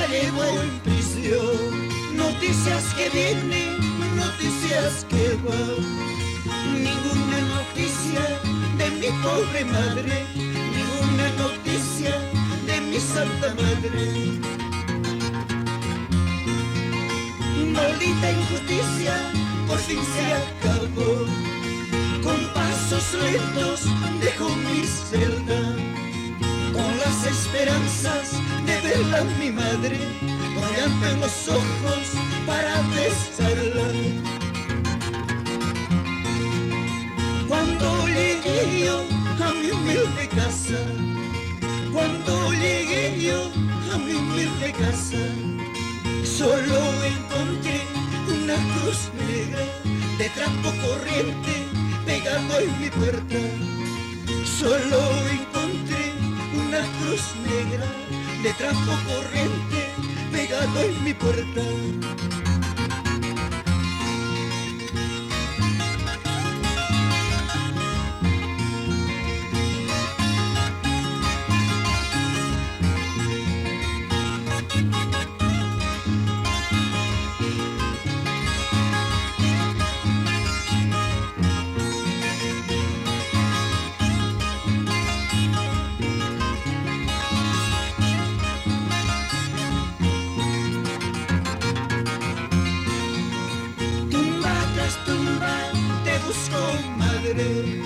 la llevo en prisión. Noticias que vienen, noticias que van. Ninguna noticia de mi pobre madre, ninguna noticia de mi santa madre. Maldita injusticia, por fin se acabó. Con pasos lentos dejo mi celda, con las esperanzas de verla a mi madre, con llanto en los ojos para besarla. Cuando llegué yo a mi humilde casa, cuando llegué yo a mi humilde casa, solo encontré una cruz negra de trapo corriente pegado en mi puerta. Solo encontré una cruz negra de trapo corriente pegado en mi puerta. Madre,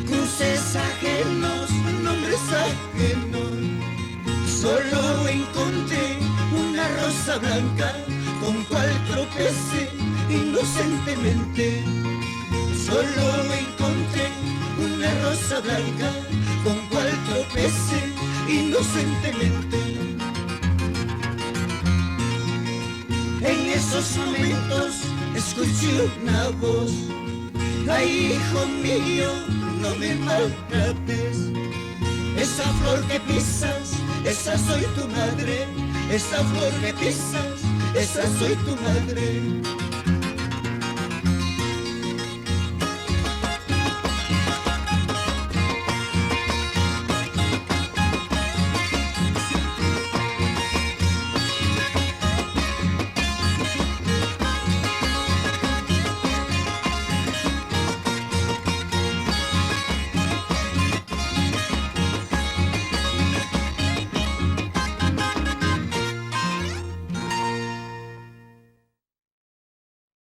cruces ajenos, nombres ajenos. Solo encontré una rosa blanca con cual tropecé inocentemente. Solo encontré una rosa blanca con cual tropecé inocentemente. En esos momentos escuché una voz: ay, hijo mío, no me maltrates. Esa flor que pisas, esa soy tu madre. Esa flor que pisas, esa soy tu madre.